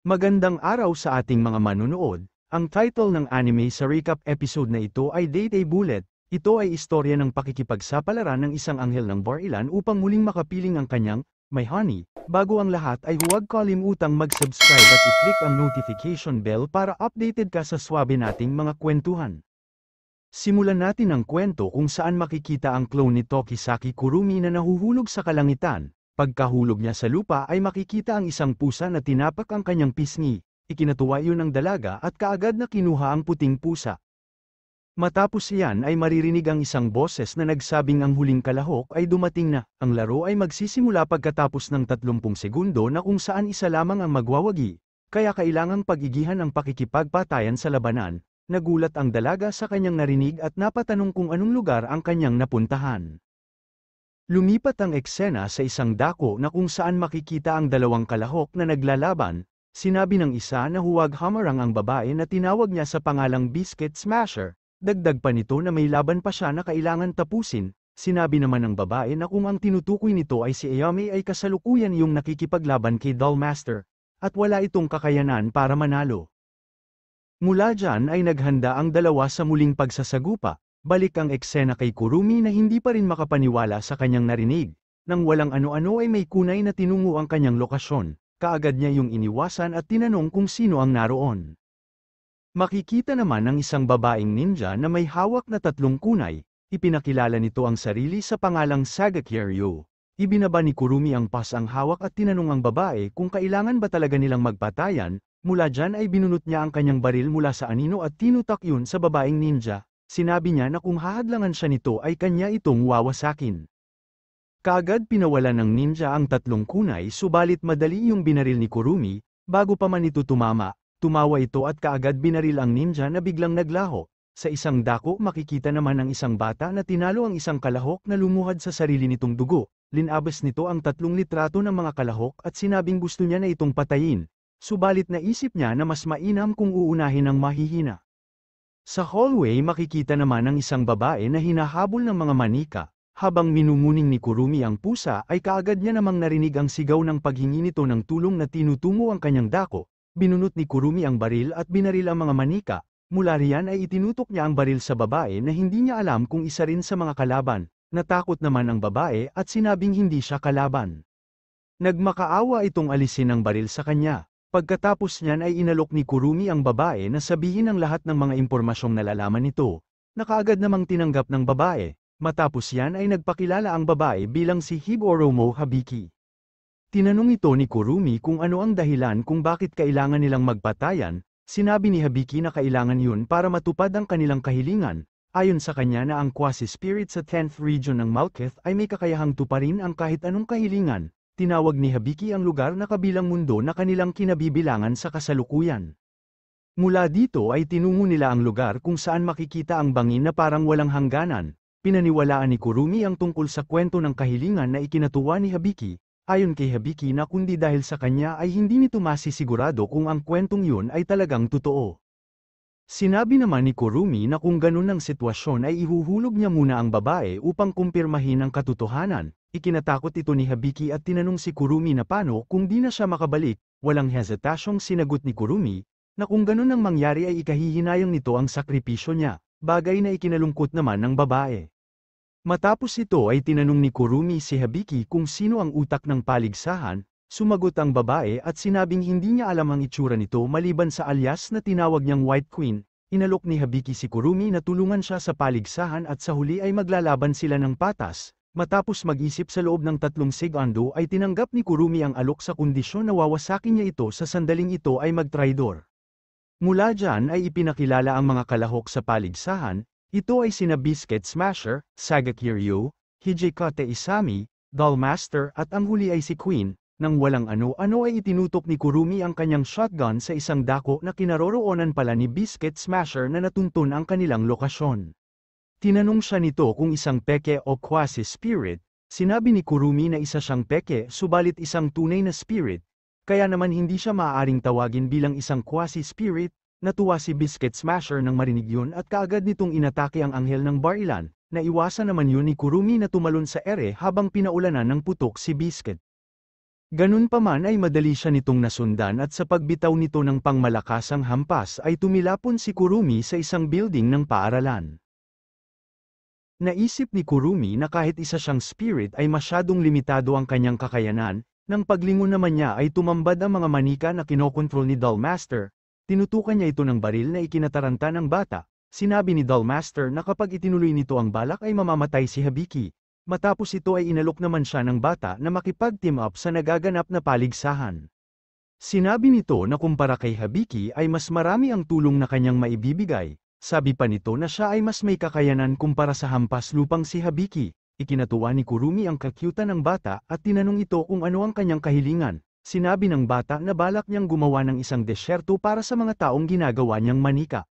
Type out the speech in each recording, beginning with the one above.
Magandang araw sa ating mga manonood. Ang title ng anime sa recap episode na ito ay Date a Bullet. Ito ay istorya ng pakikipagsapalaran ng isang anghel ng Bar-Ilan upang muling makapiling ang kanyang My Honey. Bago ang lahat ay huwag kalimutang mag-subscribe at i-click ang notification bell para updated ka sa swabe nating mga kwentuhan. Simulan natin ang kwento kung saan makikita ang clone ni Tokisaki Kurumi na nahuhulog sa kalangitan. Pagkahulog niya sa lupa ay makikita ang isang pusa na tinapak ang kanyang pisngi. Ikinatuwa iyon ng dalaga at kaagad na kinuha ang puting pusa. Matapos iyan ay maririnig ang isang boses na nagsabing ang huling kalahok ay dumating na. Ang laro ay magsisimula pagkatapos ng 30 segundo na kung saan isa lamang ang magwawagi. Kaya kailangang pag-igihan ang pakikipagpatayan sa labanan. Nagulat ang dalaga sa kanyang narinig at napatanong kung anong lugar ang kanyang napuntahan. Lumipat ang eksena sa isang dako na kung saan makikita ang dalawang kalahok na naglalaban. Sinabi ng isa na huwag hamarang ang babae na tinawag niya sa pangalang Biscuit Smasher. Dagdag pa nito na may laban pa siya na kailangan tapusin. Sinabi naman ng babae na kung ang tinutukoy nito ay si Ayame ay kasalukuyan yung nakikipaglaban kay Dollmaster. At wala itong kakayanan para manalo. Mula dyan ay naghanda ang dalawa sa muling pagsasagupa. Balik ang eksena kay Kurumi na hindi pa rin makapaniwala sa kanyang narinig. Nang walang ano-ano ay may kunay na tinungo ang kanyang lokasyon. Kaagad niya yung iniwasan at tinanong kung sino ang naroon. Makikita naman ang isang babaeng ninja na may hawak na 3 kunay. Ipinakilala nito ang sarili sa pangalang Sagakiryu. Ibinaba ni Kurumi ang ang hawak at tinanong ang babae kung kailangan ba talaga nilang magpatayan. Mula dyan ay binunot niya ang kanyang baril mula sa anino at tinutak yun sa babaeng ninja. Sinabi niya na kung hahadlangan siya nito ay kanya itong wawasakin. Kaagad pinawala ng ninja ang 3 kunay subalit madali yung binaril ni Kurumi. Bago pa man ito tumama, tumawa ito at kaagad binaril ang ninja na biglang naglaho. Sa isang dako makikita naman ang isang bata na tinalo ang isang kalahok na lumuhad sa sarili nitong dugo. Linabas nito ang 3 litrato ng mga kalahok at sinabing gusto niya na itong patayin. Subalit naisip niya na mas mainam kung uunahin ang mahihina. Sa hallway makikita naman ang isang babae na hinahabol ng mga manika. Habang minumuning ni Kurumi ang pusa ay kaagad niya namang narinig ang sigaw ng paghingi nito ng tulong na tinutungo ang kanyang dako. Binunot ni Kurumi ang baril at binaril ang mga manika. Mula riyan ay itinutok niya ang baril sa babae na hindi niya alam kung isa rin sa mga kalaban. Natakot naman ang babae at sinabing hindi siya kalaban. Nagmakaawa itong alisin ang baril sa kanya. Pagkatapos niyan ay inalok ni Kurumi ang babae na sabihin ang lahat ng mga impormasyong nalalaman nito. Nakaagad namang tinanggap ng babae. Matapos yan ay nagpakilala ang babae bilang si Higoromo Habiki. Tinanong ito ni Kurumi kung ano ang dahilan kung bakit kailangan nilang magpatayan. Sinabi ni Habiki na kailangan yun para matupad ang kanilang kahilingan. Ayon sa kanya na ang quasi-spirit sa 10th region ng Malkuth ay may kakayahang tuparin ang kahit anong kahilingan. Tinawag ni Habiki ang lugar na kabilang mundo na kanilang kinabibilangan sa kasalukuyan. Mula dito ay tinungo nila ang lugar kung saan makikita ang bangin na parang walang hangganan. Pinaniwalaan ni Kurumi ang tungkol sa kwento ng kahilingan na ikinatuwa ni Habiki. Ayon kay Habiki na kundi dahil sa kanya ay hindi nito masisigurado kung ang kwentong yun ay talagang totoo. Sinabi naman ni Kurumi na kung ganun ang sitwasyon ay ihuhulog niya muna ang babae upang kumpirmahin ang katotohanan. Ikinatakot ito ni Habiki at tinanong si Kurumi na paano kung di na siya makabalik. Walang hesitasyong sinagot ni Kurumi, na kung ganun ang mangyari ay ikahihinayang nito ang sakripisyo niya, bagay na ikinalungkot naman ng babae. Matapos ito ay tinanong ni Kurumi si Habiki kung sino ang utak ng paligsahan, sumagot ang babae at sinabing hindi niya alam ang itsura nito maliban sa alias na tinawag niyang White Queen. Inalok ni Habiki si Kurumi na tulungan siya sa paligsahan at sa huli ay maglalaban sila ng patas. Matapos mag-isip sa loob ng 3 segundo ay tinanggap ni Kurumi ang alok sa kondisyon na wawasakin niya ito sa sandaling ito ay magtraidor. Mula dyan ay ipinakilala ang mga kalahok sa paligsahan. Ito ay sina Biscuit Smasher, Sagakiryu, Hijikata Isami, Dollmaster at ang huli ay si Queen. Nang walang ano-ano ay itinutok ni Kurumi ang kanyang shotgun sa isang dako na kinaroroonan pala ni Biscuit Smasher na natuntun ang kanilang lokasyon. Tinanong siya nito kung isang peke o quasi-spirit. Sinabi ni Kurumi na isa siyang peke subalit isang tunay na spirit. Kaya naman hindi siya maaaring tawagin bilang isang quasi-spirit. Natuwa si Biscuit Smasher nang marinig yun at kaagad nitong inatake ang anghel ng Bar-Ilan. Naiwasan naman yun ni Kurumi na tumalon sa ere habang pinaulanan ng putok si Biscuit. Ganun pa man ay madali siya nitong nasundan at sa pagbitaw nito ng pangmalakasang hampas ay tumilapon si Kurumi sa isang building ng paaralan. Naisip ni Kurumi na kahit isa siyang spirit ay masyadong limitado ang kanyang kakayanan, nang paglingon naman niya ay tumambad ang mga manika na kinokontrol ni Dollmaster, tinutukan niya ito ng baril na ikinataranta ng bata, sinabi ni Dollmaster na kapag itinuloy nito ang balak ay mamamatay si Hibiki. Matapos ito ay inalok naman siya ng bata na makipag-team up sa nagaganap na paligsahan. Sinabi nito na kumpara kay Hibiki ay mas marami ang tulong na kanyang maibibigay, sabi pa nito na siya ay mas may kakayanan kumpara sa hampas lupang si Hibiki. Ikinatuwa ni Kurumi ang kakyutan ng bata at tinanong ito kung ano ang kanyang kahilingan. Sinabi ng bata na balak niyang gumawa ng isang desyerto para sa mga taong ginagawa niyang manika.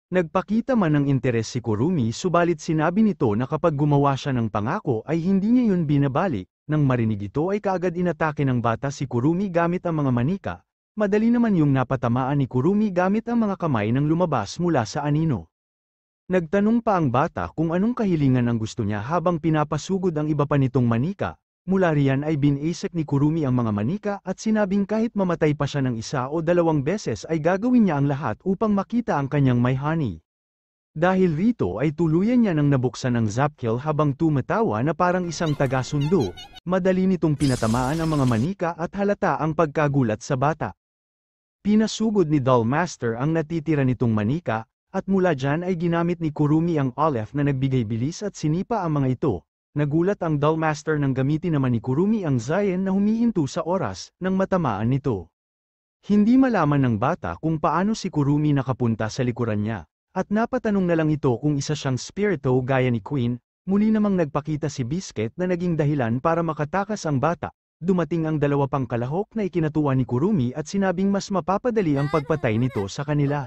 Nagpakita man ng interes si Kurumi subalit sinabi nito na kapag gumawa siya ng pangako ay hindi niya yun binabalik. Nang marinig ito ay kaagad inatake ng bata si Kurumi gamit ang mga manika. Madali naman yung napatamaan ni Kurumi gamit ang mga kamay nang lumabas mula sa anino. Nagtanong pa ang bata kung anong kahilingan ang gusto niya habang pinapasugod ang iba pa nitong manika. Mula riyan ay binasek ni Kurumi ang mga manika at sinabing kahit mamatay pa siya ng isa o dalawang beses ay gagawin niya ang lahat upang makita ang kanyang may honey. Dahil rito ay tuluyan niya nang nabuksan ang zapkill habang tumatawa na parang isang taga-sundo. Madali nitong pinatamaan ang mga manika at halata ang pagkagulat sa bata. Pinasugod ni Dollmaster ang natitira nitong manika, at mula dyan ay ginamit ni Kurumi ang Aleph na nagbigay bilis at sinipa ang mga ito. Nagulat ang Dollmaster nang gamitin naman ni Kurumi ang Zayen na humihinto sa oras, nang matamaan nito. Hindi malaman ng bata kung paano si Kurumi nakapunta sa likuran niya, at napatanong na lang ito kung isa siyang spirito gaya ni Queen. Muli namang nagpakita si Biscuit na naging dahilan para makatakas ang bata. Dumating ang dalawa pang kalahok na ikinatuwa ni Kurumi at sinabing mas mapapadali ang pagpatay nito sa kanila.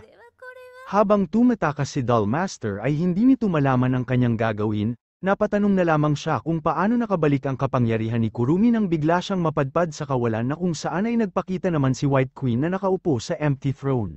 Habang tumatakas si Dollmaster ay hindi nito malaman ang kanyang gagawin, napatanong na lamang siya kung paano nakabalik ang kapangyarihan ni Kurumi nang bigla siyang mapadpad sa kawalan na kung saan ay nagpakita naman si White Queen na nakaupo sa empty throne.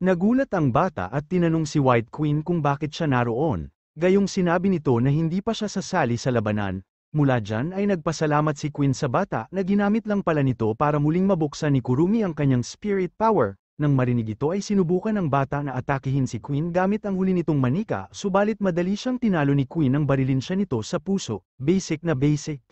Nagulat ang bata at tinanong si White Queen kung bakit siya naroon, gayong sinabi nito na hindi pa siya sasali sa labanan. Mula dyan ay nagpasalamat si Queen sa bata na ginamit lang pala nito para muling mabuksan ni Kurumi ang kanyang spirit power. Nang marinig ito ay sinubukan ng bata na atakihin si Queen gamit ang huli nitong manika subalit madali siyang tinalo ni Queen nang barilin siya nito sa puso, basic na basic.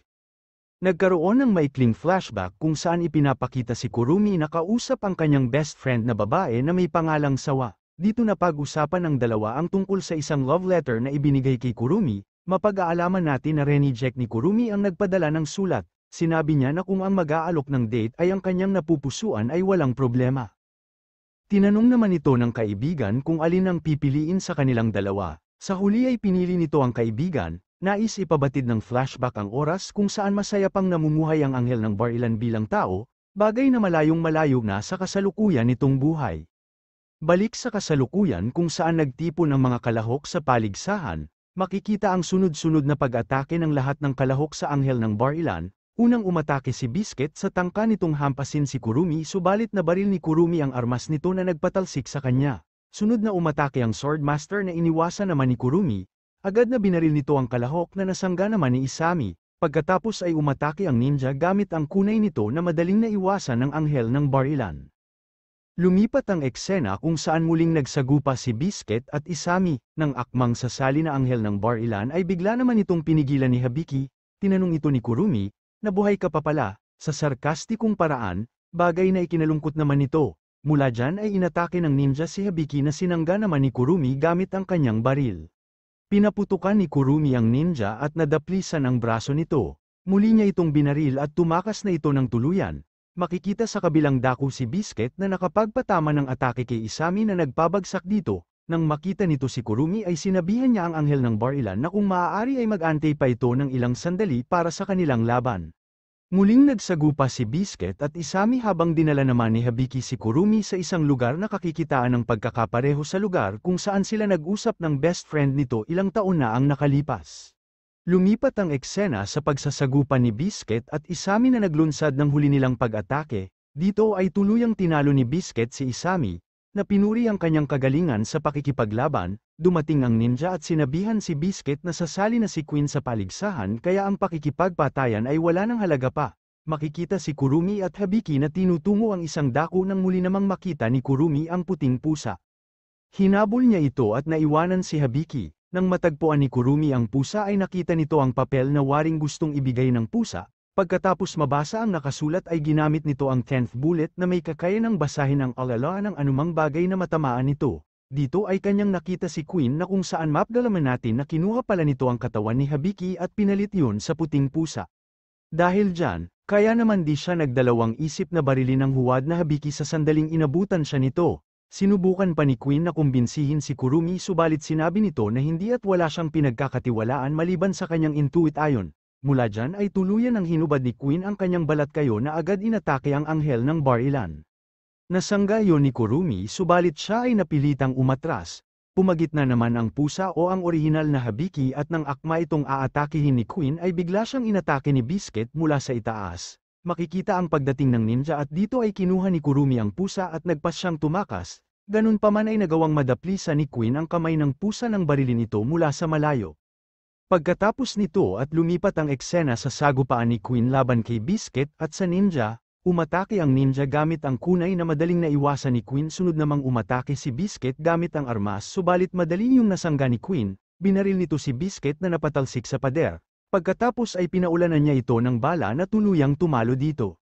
Nagkaroon ng maikling flashback kung saan ipinapakita si Kurumi na kausap ang kanyang best friend na babae na may pangalang Sawa. Dito na pag-usapan ng dalawa ang tungkol sa isang love letter na ibinigay kay Kurumi. Mapag-aalaman natin na reject ni Kurumi ang nagpadala ng sulat. Sinabi niya na kung ang mag-aalok ng date ay ang kanyang napupusuan ay walang problema. Tinanong naman ito ng kaibigan kung alin ang pipiliin sa kanilang dalawa. Sa huli ay pinili nito ang kaibigan. Nais ipabatid ng flashback ang oras kung saan masaya pang namumuhay ang anghel ng Bar-Ilan bilang tao, bagay na malayong malayo na sa kasalukuyan nitong buhay. Balik sa kasalukuyan kung saan nagtipon ang mga kalahok sa paligsahan, makikita ang sunod-sunod na pag-atake ng lahat ng kalahok sa anghel ng Bar-Ilan. Unang umatake si Biscuit sa tangka nitong hampasin si Kurumi subalit nabaril ni Kurumi ang armas nito na nagpatalsik sa kanya. Sunod na umatake ang Swordmaster na iniwasan naman ni Kurumi. Agad na binaril nito ang kalahok na nasangga naman ni Isami. Pagkatapos ay umatake ang ninja gamit ang kunay nito na madaling naiwasan ng anghel ng Bar-Ilan. Lumipat ang eksena kung saan muling nagsagupa si Biscuit at Isami. Nang akmang sasali na anghel ng Bar-Ilan ay bigla naman itong pinigilan ni Hibiki. Tinanong ito ni Kurumi, "Nabuhay ka pa pala," sa sarkastikong paraan, bagay na ikinalungkot naman nito. Mula dyan ay inatake ng ninja si Hibiki na sinangga naman ni Kurumi gamit ang kanyang baril. Pinaputukan ni Kurumi ang ninja at nadaplisan ang braso nito. Muli niya itong binaril at tumakas na ito ng tuluyan. Makikita sa kabilang dako si Biscuit na nakapagpatama ng atake kay Isami na nagpabagsak dito. Nang makita nito si Kurumi ay sinabihan niya ang anghel ng Bar-Ilan na kung maaari ay mag-antay pa ito ng ilang sandali para sa kanilang laban. Muling nagsagupa si Biscuit at Isami habang dinala naman ni Hibiki si Kurumi sa isang lugar na kakikitaan ng pagkakapareho sa lugar kung saan sila nag-usap ng best friend nito ilang taon na ang nakalipas. Lumipat ang eksena sa pagsasagupa ni Biscuit at Isami na naglunsad ng huli nilang pag-atake. Dito ay tuluyang tinalo ni Biscuit si Isami, na pinuri ang kanyang kagalingan sa pakikipaglaban. Dumating ang ninja at sinabihan si Biscuit na sasali na si Queen sa paligsahan kaya ang pakikipagpatayan ay wala ng halaga pa. makikita si Kurumi at Habiki na tinutungo ang isang dako nang muli namang makita ni Kurumi ang puting pusa. Hinabol niya ito at naiwanan si Habiki. Nang matagpuan ni Kurumi ang pusa ay nakita nito ang papel na waring gustong ibigay ng pusa. Pagkatapos mabasa ang nakasulat ay ginamit nito ang 10th bullet na may kakayanang basahin ang alala ng anumang bagay na matamaan nito. Dito ay kanyang nakita si Queen na kung saan mapagalaman natin na kinuha pala nito ang katawan ni Habiki at pinalit yun sa puting pusa. Dahil dyan, kaya naman di siya nagdalawang isip na barilin ang huwad na Habiki sa sandaling inabutan siya nito. Sinubukan pa ni Queen na kumbinsihin si Kurumi subalit sinabi nito na hindi at wala siyang pinagkakatiwalaan maliban sa kanyang intuit ayon. Mula dyan ay tuluyan ang hinubad ni Queen ang kanyang balat kayo na agad inatake ang anghel ng Bar-Ilan. Nasangga yun ni Kurumi subalit siya ay napilitang umatras. Pumagitna naman ang pusa o ang orihinal na Habiki at nang akma itong aatakihin ni Queen ay bigla siyang inatake ni Biscuit mula sa itaas. Makikita ang pagdating ng ninja at dito ay kinuha ni Kurumi ang pusa at nagpas siyang tumakas, ganun pa man ay nagawang madaplisa ni Queen ang kamay ng pusa nang barilin ito mula sa malayo. Pagkatapos nito at lumipat ang eksena sa sagupaan ni Queen laban kay Biscuit at sa ninja, umatake ang ninja gamit ang kunay na madaling naiwasan ni Queen sunod namang umatake si Biscuit gamit ang armas subalit madali yung nasangga ni Queen, binaril nito si Biscuit na napatalsik sa pader. Pagkatapos ay pinaulanan niya ito ng bala na tuluyang tumalo dito.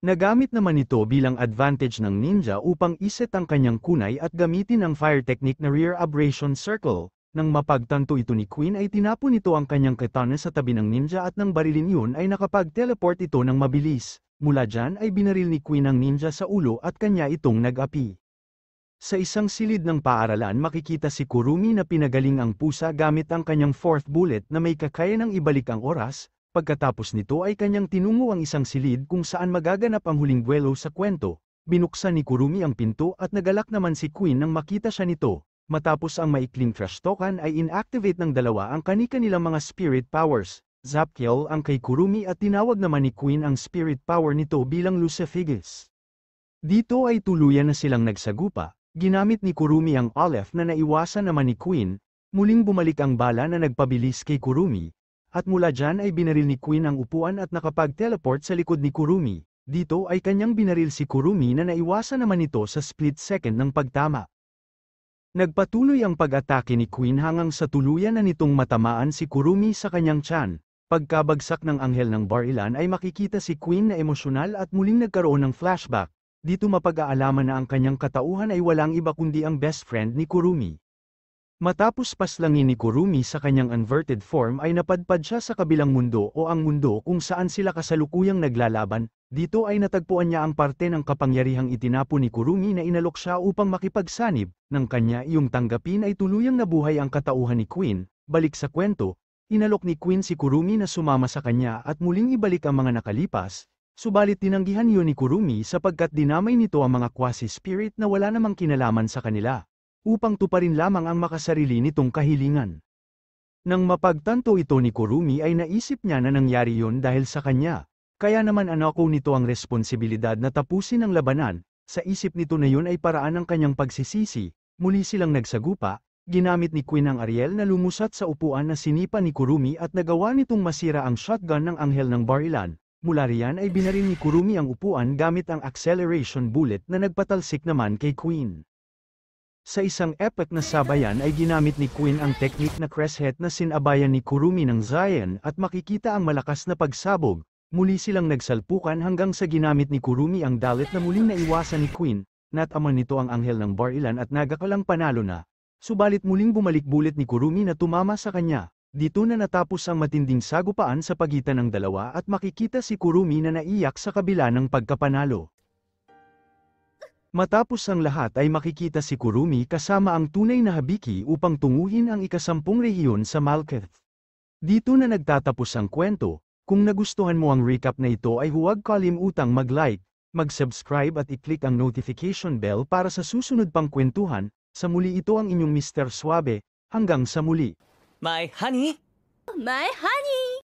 Nagamit naman ito bilang advantage ng ninja upang iset ang kanyang kunay at gamitin ang fire technique na rear abrasion circle. Nang mapagtanto ito ni Queen ay tinapon nito ang kanyang katana sa tabi ng ninja at nang barilin yun ay nakapag-teleport ito ng mabilis. Mula dyan ay binaril ni Queen ang ninja sa ulo at kanya itong nag-api. Sa isang silid ng paaralan makikita si Kurumi na pinagaling ang pusa gamit ang kanyang 4th bullet na may kakayanang ibalik ang oras, pagkatapos nito ay kanyang tinungo ang isang silid kung saan magaganap ang huling duelo sa kwento, binuksan ni Kurumi ang pinto at nagalak naman si Queen nang makita siya nito, matapos ang maikling trash talkan ay inactivate ng dalawa ang kani-kanilang mga spirit powers, Zapkill ang kay Kurumi at tinawag naman ni Queen ang spirit power nito bilang Lucifigis. Dito ay tuluyan na silang nagsagupa. Ginamit ni Kurumi ang Aleph na naiwasan naman ni Queen, muling bumalik ang bala na nagpabilis kay Kurumi, at mula dyan ay binaril ni Queen ang upuan at nakapag-teleport sa likod ni Kurumi. Dito ay kanyang binaril si Kurumi na naiwasan naman ito sa split second ng pagtama. Nagpatuloy ang pag-atake ni Queen hanggang sa tuluyan na nitong matamaan si Kurumi sa kanyang tiyan. Pagkabagsak ng anghel ng Bar-Ilan ay makikita si Queen na emosyonal at muling nagkaroon ng flashback. Dito mapag-aalaman na ang kanyang katauhan ay walang iba kundi ang best friend ni Kurumi. Matapos paslangin ni Kurumi sa kanyang inverted form ay napadpad siya sa kabilang mundo o ang mundo kung saan sila kasalukuyang naglalaban. Dito ay natagpuan niya ang parte ng kapangyarihang itinapon ni Kurumi na inalok siya upang makipagsanib. Nang kanya iyong tanggapin ay tuluyang nabuhay ang katauhan ni Queen. Balik sa kwento, inalok ni Queen si Kurumi na sumama sa kanya at muling ibalik ang mga nakalipas. Subalit tinanggihan yun ni Kurumi sapagkat dinamay nito ang mga quasi-spirit na wala namang kinalaman sa kanila, upang tuparin lamang ang makasarili nitong kahilingan. Nang mapagtanto ito ni Kurumi ay naisip niya na nangyari yun dahil sa kanya, kaya naman anako nito ang responsibilidad na tapusin ang labanan, sa isip nito na yun ay paraan ng kanyang pagsisisi, muli silang nagsagupa, ginamit ni Queen ang Ariel na lumusat sa upuan na sinipa ni Kurumi at nagawa nitong masira ang shotgun ng anghel ng Bar-Ilan. Mula riyan ay binaril ni Kurumi ang upuan gamit ang acceleration bullet na nagpatalsik naman kay Queen. Sa isang epic na sabayan ay ginamit ni Queen ang technique na crescent na sinabayan ni Kurumi ng Zion at makikita ang malakas na pagsabog. Muli silang nagsalpukan hanggang sa ginamit ni Kurumi ang dalit na muling naiwasan ni Queen, nataman nito ang anghel ng Bar-Ilan at nagakalang panalo na. Subalit muling bumalik bullet ni Kurumi na tumama sa kanya. Dito na natapos ang matinding sagupaan sa pagitan ng dalawa at makikita si Kurumi na naiyak sa kabila ng pagkapanalo. Matapos ang lahat ay makikita si Kurumi kasama ang tunay na Habiki upang tunguhin ang ika-10 rehiyon sa Malkuth. Dito na nagtatapos ang kwento. Kung nagustuhan mo ang recap na ito ay huwag kalimutang mag-like, mag-subscribe at i-click ang notification bell para sa susunod pang kwentuhan. Sa muli ito ang inyong Mr. Suabe, hanggang sa muli. My honey! My honey!